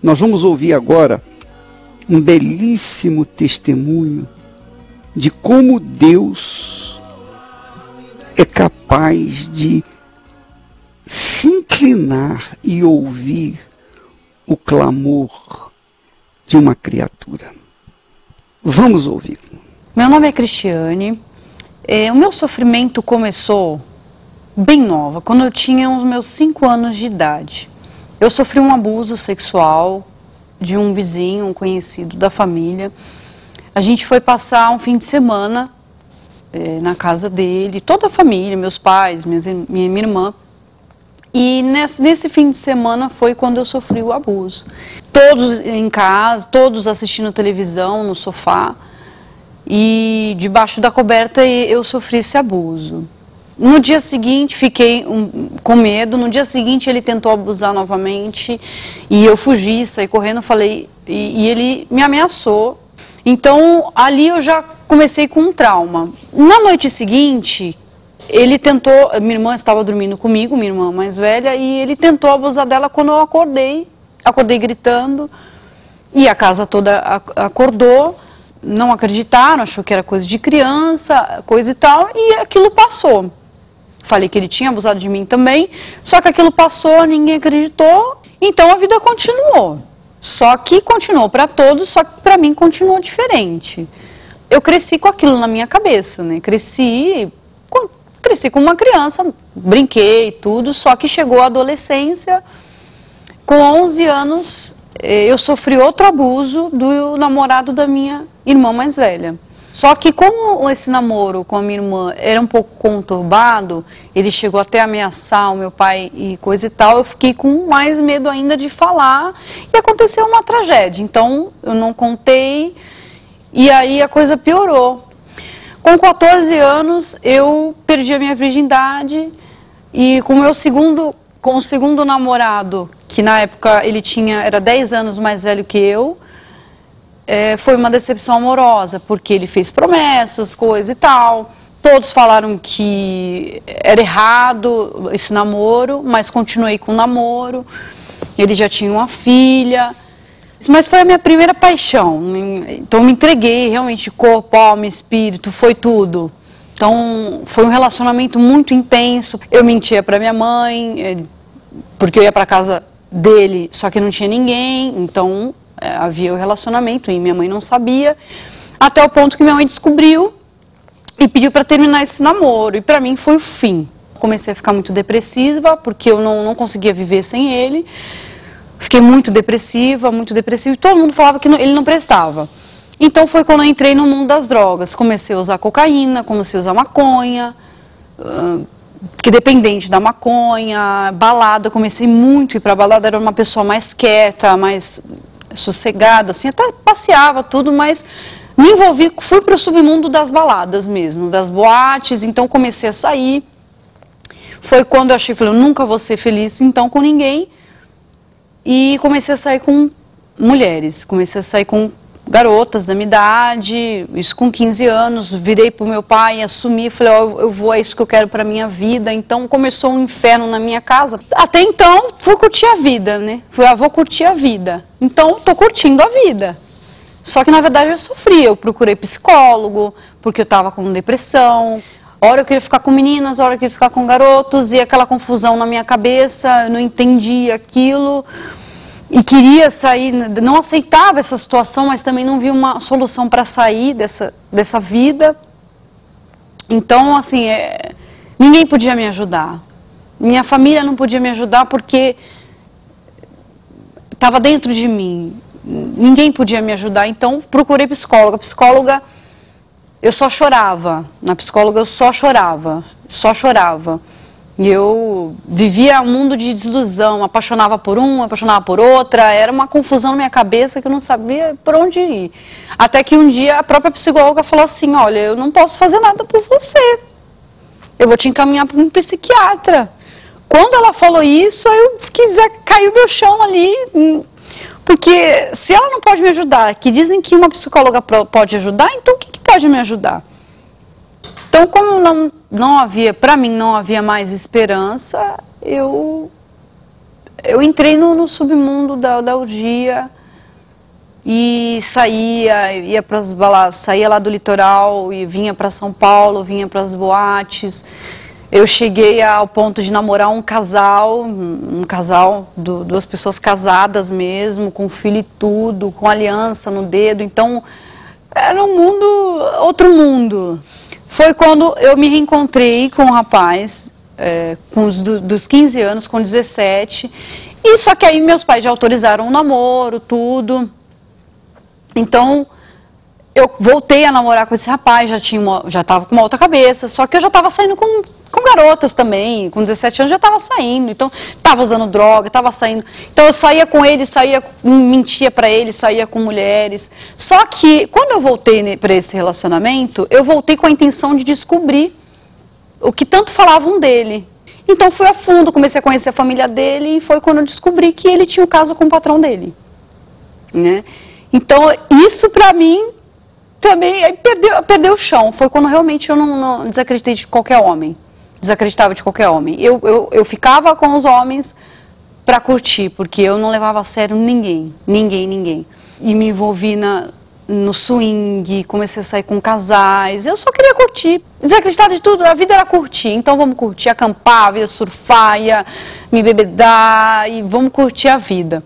Nós vamos ouvir agora um belíssimo testemunho de como Deus é capaz de se inclinar e ouvir o clamor de uma criatura. Vamos ouvir. Meu nome é Cristiane. O meu sofrimento começou bem nova, quando eu tinha os meus 5 anos de idade. Eu sofri um abuso sexual de um vizinho, um conhecido da família. A gente foi passar um fim de semana na casa dele, toda a família, meus pais, minha irmã. E nesse fim de semana foi quando eu sofri o abuso. Todos em casa, todos assistindo televisão no sofá, e debaixo da coberta eu sofri esse abuso. No dia seguinte fiquei com medo, no dia seguinte ele tentou abusar novamente e eu fugi, saí correndo, falei, e ele me ameaçou. Então ali eu já comecei com um trauma. Na noite seguinte, ele tentou, minha irmã estava dormindo comigo, minha irmã mais velha, e ele tentou abusar dela quando eu acordei gritando, e a casa toda acordou, não acreditaram, achou que era coisa de criança, coisa e tal, e aquilo passou. Falei que ele tinha abusado de mim também, só que aquilo passou, ninguém acreditou, então a vida continuou. Só que continuou para todos, só que para mim continuou diferente. Eu cresci com aquilo na minha cabeça, né? Cresci como uma criança, brinquei e tudo, só que chegou a adolescência, com 11 anos eu sofri outro abuso do namorado da minha irmã mais velha. Só que como esse namoro com a minha irmã era um pouco conturbado, ele chegou até a ameaçar o meu pai e coisa e tal, eu fiquei com mais medo ainda de falar e aconteceu uma tragédia. Então eu não contei e aí a coisa piorou. Com 14 anos eu perdi a minha virgindade e com o segundo namorado, que na época ele era 10 anos mais velho que eu, foi uma decepção amorosa, porque ele fez promessas, coisa e tal. Todos falaram que era errado esse namoro, mas continuei com o namoro. Ele já tinha uma filha. Mas foi a minha primeira paixão. Então eu me entreguei realmente de corpo, alma, espírito, foi tudo. Então foi um relacionamento muito intenso. Eu mentia para minha mãe, porque eu ia para casa dele, só que não tinha ninguém. Então havia o relacionamento e minha mãe não sabia, até o ponto que minha mãe descobriu e pediu para terminar esse namoro, e para mim foi o fim. Comecei a ficar muito depressiva, porque eu não conseguia viver sem ele, fiquei muito depressiva, e todo mundo falava que ele não prestava. Então foi quando eu entrei no mundo das drogas, comecei a usar cocaína, comecei a usar maconha, que dependente da maconha, balada, comecei muito a ir para balada, era uma pessoa mais quieta, mais sossegada, assim, até passeava tudo, mas me envolvi, fui para o submundo das baladas mesmo, das boates, então comecei a sair. Foi quando eu falei, eu nunca vou ser feliz então com ninguém, e comecei a sair com mulheres, comecei a sair com garotas da minha idade, isso com 15 anos, virei para o meu pai, assumi, falei, é isso que eu quero para a minha vida. Então começou um inferno na minha casa. Até então, vou curtir a vida, né? Vou curtir a vida. Então, estou curtindo a vida. Só que na verdade eu sofri, eu procurei psicólogo, porque eu estava com depressão. Hora eu queria ficar com meninas, hora eu queria ficar com garotos, e aquela confusão na minha cabeça, eu não entendia aquilo. E queria sair, não aceitava essa situação, mas também não via uma solução para sair dessa vida. Então, assim, ninguém podia me ajudar. Minha família não podia me ajudar porque estava dentro de mim. Ninguém podia me ajudar, então procurei psicóloga. Psicóloga, eu só chorava. Na psicóloga eu só chorava. E eu vivia um mundo de desilusão, apaixonava por um, apaixonava por outra, era uma confusão na minha cabeça que eu não sabia por onde ir. Até que um dia a própria psicóloga falou assim, olha, eu não posso fazer nada por você, eu vou te encaminhar para um psiquiatra. Quando ela falou isso, eu caiu meu chão ali, porque se ela não pode me ajudar, que dizem que uma psicóloga pode ajudar, então o que pode me ajudar? Então, como não havia, para mim não havia mais esperança, eu eu entrei no submundo da orgia e ia para as baladas, saía lá do litoral e vinha para São Paulo, vinha para as boates. Eu cheguei ao ponto de namorar um casal, duas pessoas casadas mesmo, com filho e tudo, com aliança no dedo. Então, era um mundo, outro mundo. Foi quando eu me reencontrei com um rapaz, dos 15 anos, com 17. E só que aí meus pais já autorizaram o namoro, tudo. Então, eu voltei a namorar com esse rapaz, já estava com uma outra cabeça, só que eu já estava saindo com garotas também, com 17 anos já estava saindo, então estava usando droga, estava saindo. Então eu saía com ele, mentia para ele, saía com mulheres. Só que quando eu voltei para esse relacionamento, eu voltei com a intenção de descobrir o que tanto falavam dele. Então fui a fundo, comecei a conhecer a família dele e foi quando eu descobri que ele tinha um caso com o patrão dele, né? Então isso para mim também aí perdeu o chão. Foi quando realmente eu não desacreditei de qualquer homem. Desacreditava de qualquer homem. Eu ficava com os homens para curtir, porque eu não levava a sério ninguém. E me envolvi no swing, comecei a sair com casais. Eu só queria curtir. Desacreditava de tudo. A vida era curtir. Então vamos curtir, acampar, ia surfar, ia me bebedar e vamos curtir a vida.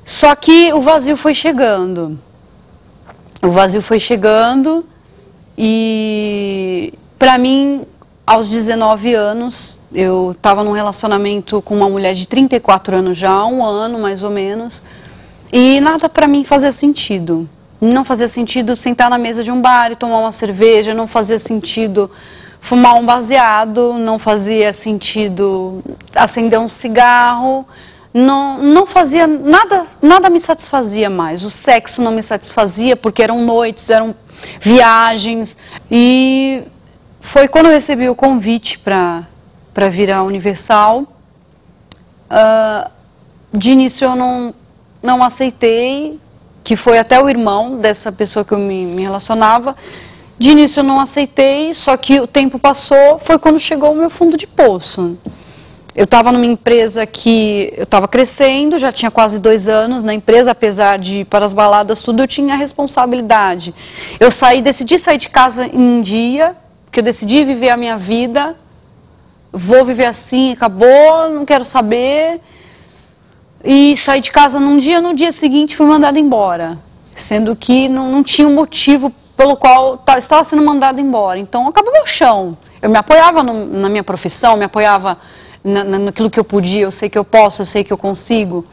Só que o vazio foi chegando. E para mim, aos 19 anos, eu estava num relacionamento com uma mulher de 34 anos já, há um ano mais ou menos, e nada para mim fazia sentido. Não fazia sentido sentar na mesa de um bar e tomar uma cerveja, não fazia sentido fumar um baseado, não fazia sentido acender um cigarro. Não fazia nada me satisfazia mais. O sexo não me satisfazia porque eram noites, eram viagens. E foi quando eu recebi o convite para vir à Universal. De início eu não aceitei, que foi até o irmão dessa pessoa que eu me relacionava. De início eu não aceitei, só que o tempo passou, foi quando chegou o meu fundo de poço. Eu estava numa empresa que eu estava crescendo, já tinha quase 2 anos na empresa, apesar de ir para as baladas, tudo, eu tinha responsabilidade. Eu decidi sair de casa em um dia, porque eu decidi viver a minha vida, vou viver assim, acabou, não quero saber. E saí de casa num dia, no dia seguinte fui mandada embora, sendo que não tinha um motivo pelo qual estava sendo mandada embora. Então acabou meu chão. Eu me apoiava na minha profissão, me apoiava naquilo que eu podia, eu sei que eu posso, eu sei que eu consigo,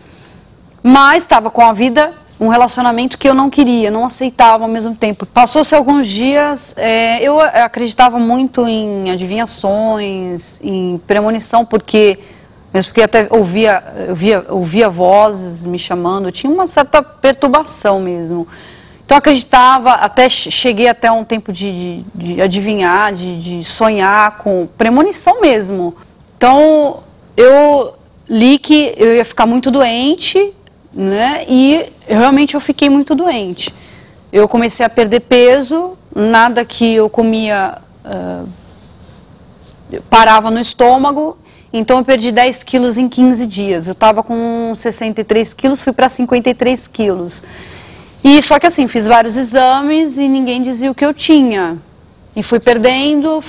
mas estava com a vida, um relacionamento que eu não queria, não aceitava ao mesmo tempo. Passou-se alguns dias, eu acreditava muito em adivinhações, em premonição, porque até ouvia vozes me chamando, eu tinha uma certa perturbação mesmo. Então acreditava, cheguei até um tempo de adivinhar, de sonhar com premonição mesmo. Então, eu li que eu ia ficar muito doente, né? E realmente eu fiquei muito doente. Eu comecei a perder peso, nada que eu comia parava no estômago, então eu perdi 10 quilos em 15 dias. Eu estava com 63 quilos, fui para 53 quilos. E só que assim, fiz vários exames e ninguém dizia o que eu tinha. E fui perdendo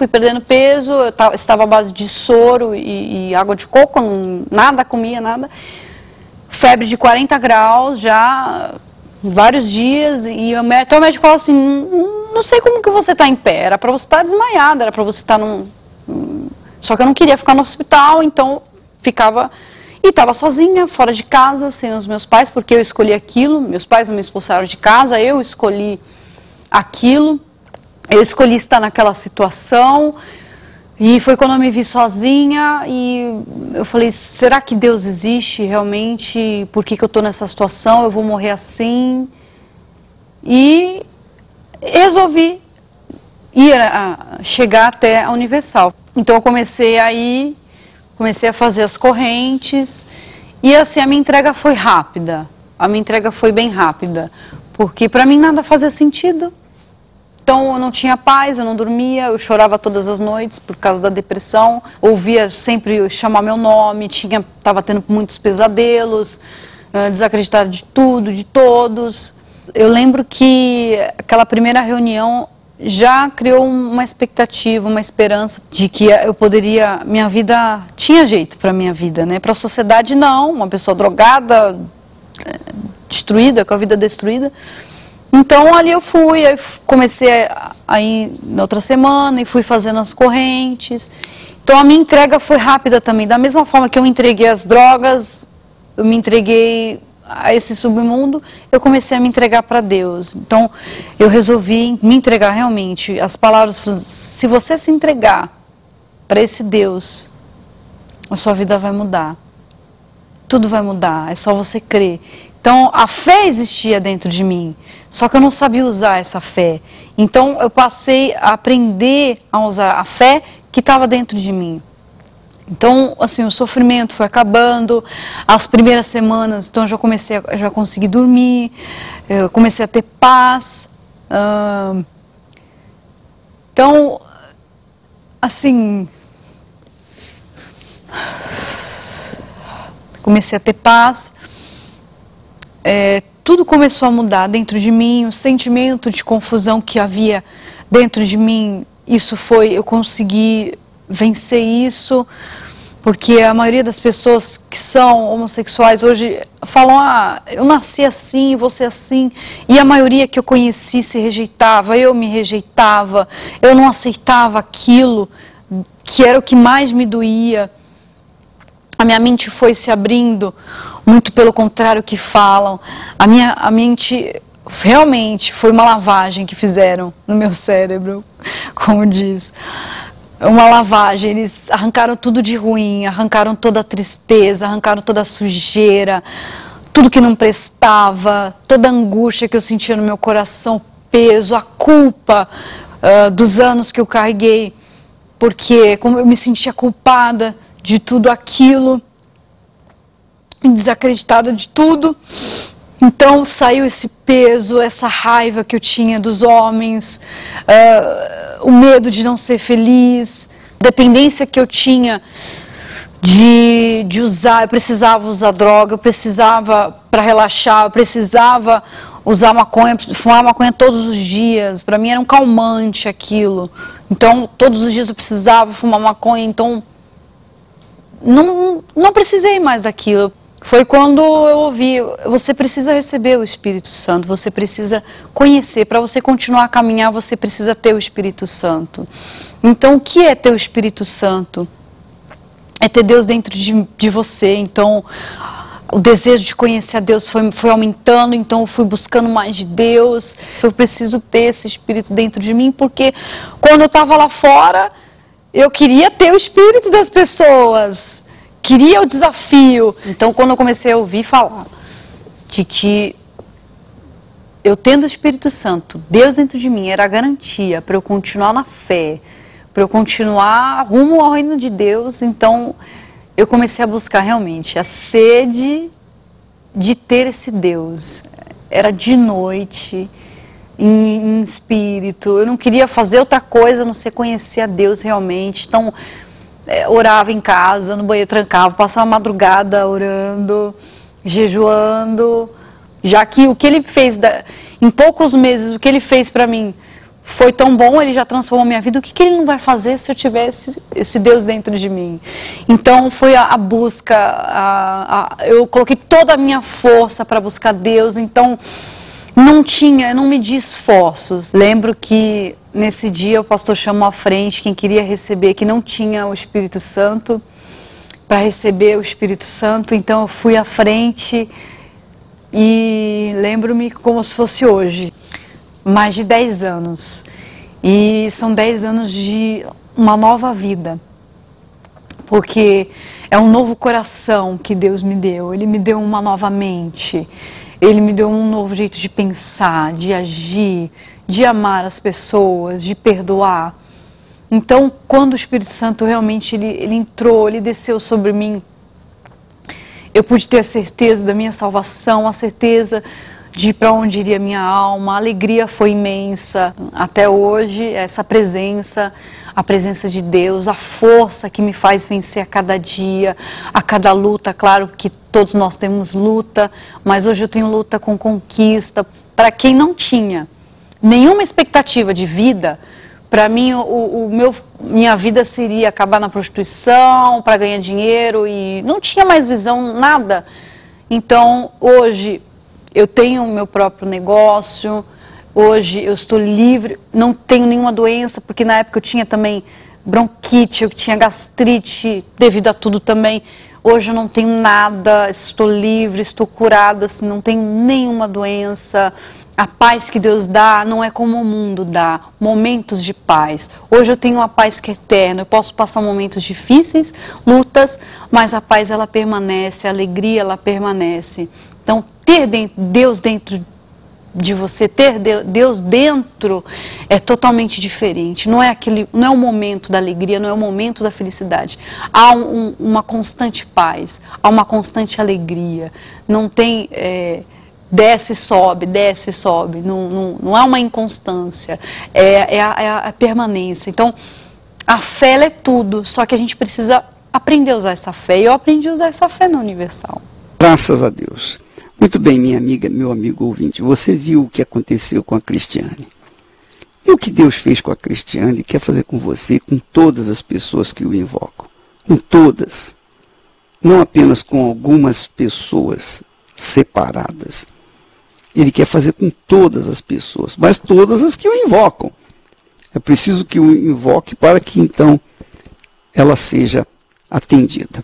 peso, eu estava à base de soro e água de coco, nada comia, nada. Febre de 40 graus já, vários dias, e então o médico falou assim, não sei como que você está em pé, era para você estar desmaiada, era para você estar Só que eu não queria ficar no hospital, então ficava... E estava sozinha, fora de casa, sem os meus pais, porque eu escolhi aquilo, meus pais não me expulsaram de casa, eu escolhi aquilo. Eu escolhi estar naquela situação e foi quando eu me vi sozinha e eu falei, será que Deus existe realmente? Por que eu estou nessa situação? Eu vou morrer assim? E resolvi chegar até a Universal. Então eu comecei a fazer as correntes e assim a minha entrega foi rápida. A minha entrega foi bem rápida, porque para mim nada fazia sentido. Então eu não tinha paz, eu não dormia, eu chorava todas as noites por causa da depressão, ouvia sempre chamar meu nome, estava tendo muitos pesadelos, desacreditada de tudo, de todos. Eu lembro que aquela primeira reunião já criou uma expectativa, uma esperança de que eu poderia, minha vida tinha jeito para minha vida, né? Para a sociedade não, uma pessoa drogada, destruída, com a vida destruída. Então ali eu fui, aí comecei a ir na outra semana e fui fazendo as correntes. Então a minha entrega foi rápida também, da mesma forma que eu entreguei as drogas, eu me entreguei a esse submundo, eu comecei a me entregar para Deus. Então, eu resolvi me entregar realmente. As palavras, se você se entregar para esse Deus, a sua vida vai mudar. Tudo vai mudar, é só você crer. Então, a fé existia dentro de mim, só que eu não sabia usar essa fé. Então, eu passei a aprender a usar a fé que estava dentro de mim. Então, assim, o sofrimento foi acabando, as primeiras semanas, então eu já consegui dormir, eu comecei a ter paz. Então, assim, comecei a ter paz, tudo começou a mudar dentro de mim, o sentimento de confusão que havia dentro de mim, eu consegui vencer isso, porque a maioria das pessoas que são homossexuais hoje falam, eu nasci assim, você assim, e a maioria que eu conheci se rejeitava, eu me rejeitava, eu não aceitava aquilo que era o que mais me doía. A minha mente foi se abrindo, muito pelo contrário que falam, a mente realmente foi uma lavagem que fizeram no meu cérebro, como diz. Uma lavagem, eles arrancaram tudo de ruim, arrancaram toda a tristeza, arrancaram toda a sujeira, tudo que não prestava, toda a angústia que eu sentia no meu coração, peso, a culpa dos anos que eu carreguei, porque como eu me sentia culpada de tudo aquilo, desacreditada de tudo. Então saiu esse peso, essa raiva que eu tinha dos homens, o medo de não ser feliz, a dependência que eu tinha de usar, eu precisava usar droga, eu precisava para relaxar, eu precisava usar maconha, fumar maconha todos os dias, para mim era um calmante aquilo. Então todos os dias eu precisava fumar maconha, então não precisei mais daquilo. Foi quando eu ouvi, você precisa receber o Espírito Santo, você precisa conhecer, para você continuar a caminhar, você precisa ter o Espírito Santo. Então, o que é ter o Espírito Santo? É ter Deus dentro de você. Então, o desejo de conhecer a Deus foi aumentando, então eu fui buscando mais de Deus. Eu preciso ter esse Espírito dentro de mim, porque quando eu estava lá fora, eu queria ter o Espírito das pessoas. Queria o desafio. Então, quando eu comecei a ouvir falar de que eu tendo o Espírito Santo, Deus dentro de mim, era a garantia para eu continuar na fé, para eu continuar rumo ao reino de Deus, então eu comecei a buscar realmente a sede de ter esse Deus. Era de noite, em espírito, eu não queria fazer outra coisa a não ser conhecer a Deus realmente. Então, orava em casa, no banheiro trancava, passava a madrugada orando, jejuando, já que o que ele fez, em poucos meses, o que ele fez para mim foi tão bom, ele já transformou minha vida, o que ele não vai fazer se eu tivesse esse Deus dentro de mim? Então foi a busca, eu coloquei toda a minha força para buscar Deus, então eu não medi esforços. Lembro que nesse dia o pastor chamou à frente quem queria receber, que não tinha o Espírito Santo, para receber o Espírito Santo. Então eu fui à frente e lembro-me como se fosse hoje, mais de 10 anos. E são 10 anos de uma nova vida, porque é um novo coração que Deus me deu, Ele me deu uma nova mente. Ele me deu um novo jeito de pensar, de agir, de amar as pessoas, de perdoar. Então, quando o Espírito Santo realmente ele entrou, ele desceu sobre mim, eu pude ter a certeza da minha salvação, a certeza de para onde iria minha alma. A alegria foi imensa. Até hoje, essa presença, a presença de Deus, a força que me faz vencer a cada dia, a cada luta. Claro que todos nós temos luta, mas hoje eu tenho luta com conquista. Para quem não tinha nenhuma expectativa de vida, para mim minha vida seria acabar na prostituição, para ganhar dinheiro, e não tinha mais visão, nada. Então, hoje eu tenho o meu próprio negócio, hoje eu estou livre, não tenho nenhuma doença, porque na época eu tinha também bronquite, eu tinha gastrite, devido a tudo também. Hoje eu não tenho nada, estou livre, estou curada, assim, não tenho nenhuma doença. A paz que Deus dá não é como o mundo dá, momentos de paz. Hoje eu tenho uma paz que é eterna, eu posso passar momentos difíceis, lutas, mas a paz ela permanece, a alegria ela permanece. Então, ter Deus dentro de você, ter Deus dentro é totalmente diferente. Não é o momento da alegria, não é o momento da felicidade. Há uma constante paz, há uma constante alegria. Não tem desce e sobe, desce e sobe. Não há uma inconstância, é a permanência. Então, a fé ela é tudo, só que a gente precisa aprender a usar essa fé. E eu aprendi a usar essa fé na Universal. Graças a Deus. Muito bem, minha amiga, meu amigo ouvinte, você viu o que aconteceu com a Cristiane. E o que Deus fez com a Cristiane, quer fazer com você, com todas as pessoas que o invocam. Com todas. Não apenas com algumas pessoas separadas. Ele quer fazer com todas as pessoas, mas todas as que o invocam. É preciso que o invoque para que então ela seja atendida.